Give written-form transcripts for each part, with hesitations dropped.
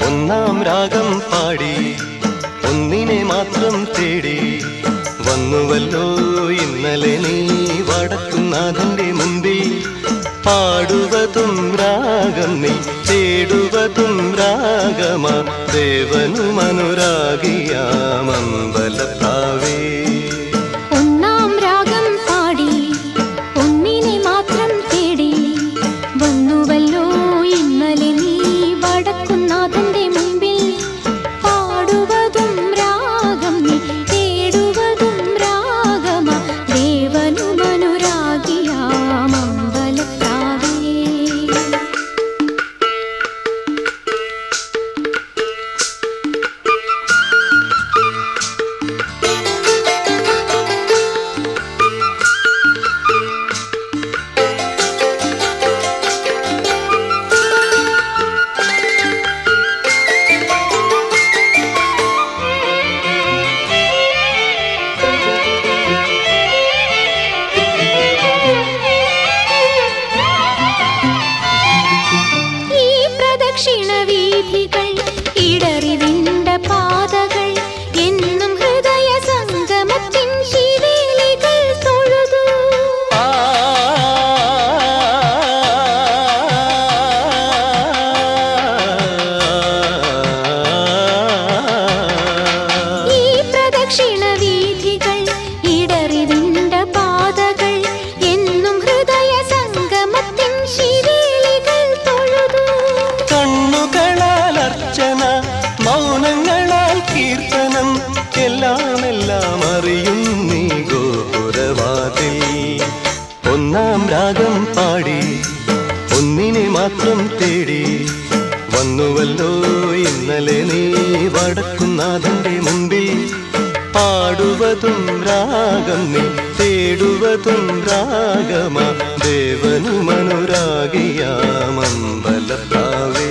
ഒന്നാം രാഗം പാടി ഒന്നിനെ മാത്രം തേടി വന്നുവല്ലോ ഇന്നലെ നീ വടക്കുന്നാഥന്റെ മുമ്പിൽ. പാടുവതും രാഗം നീ തേടുവതും രാഗമാ ദേവനും അനുരാഗിയാമമ്പലത്താവേ. ഒന്നാം രാഗം പാടി ഒന്നിനെ മാത്രം തേടി വന്നുവല്ലോ ഇന്നലെ നീ വടക്കുന്നാഥന്റെ മുമ്പിൽ. പാടുവതും രാഗം നീ തേടുവതും രാഗമാ ദേവനും അനുരാഗിയാമമ്പലത്താവേ. ക്ഷീണവീഥികൾ ഇടറിവിണ്ട പാതകൾ എന്നും ഹൃദയ സംഗമത്തിൻ ശിവേലികൾ തൊഴുതു. ഈ പ്രദക്ഷിണവീഥികൾ ഇടറിവിണ്ട പാതകൾ എന്നും ഹൃദയ സംഗമത്തിൻ ശിവേലികൾ തൊഴുതു. കണ്ണുകളാൽ മൗനങ്ങളാൽ കീർത്തനം എല്ലാം അറിയും നീ ഗോപുരവാതിൽ. ഒന്നാം രാഗം പാടി ഒന്നിനെ മാത്രം തേടി വന്നുവല്ലോ ഇന്നലെ നീ വടക്കുന്നാഥന്റെ മുമ്പിൽ. പാടുവതും രാഗം നീ തേടുവതും രാഗമാ ദേവനും അനുരാഗിയാമമ്പലത്താവേ.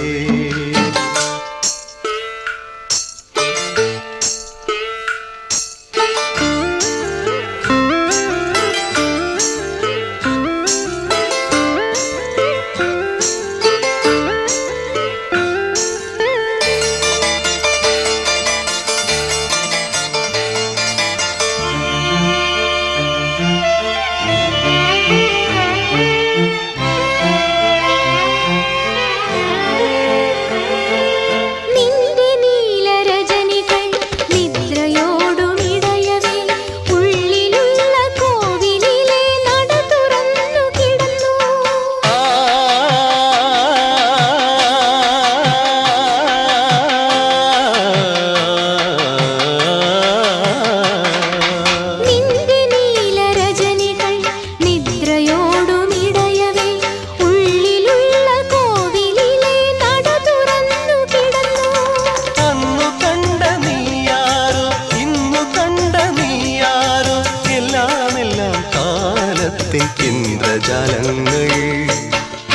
ഇന്ദ്രജാലങ്ങൾ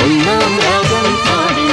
ഒന്നാം രാഗം പാടി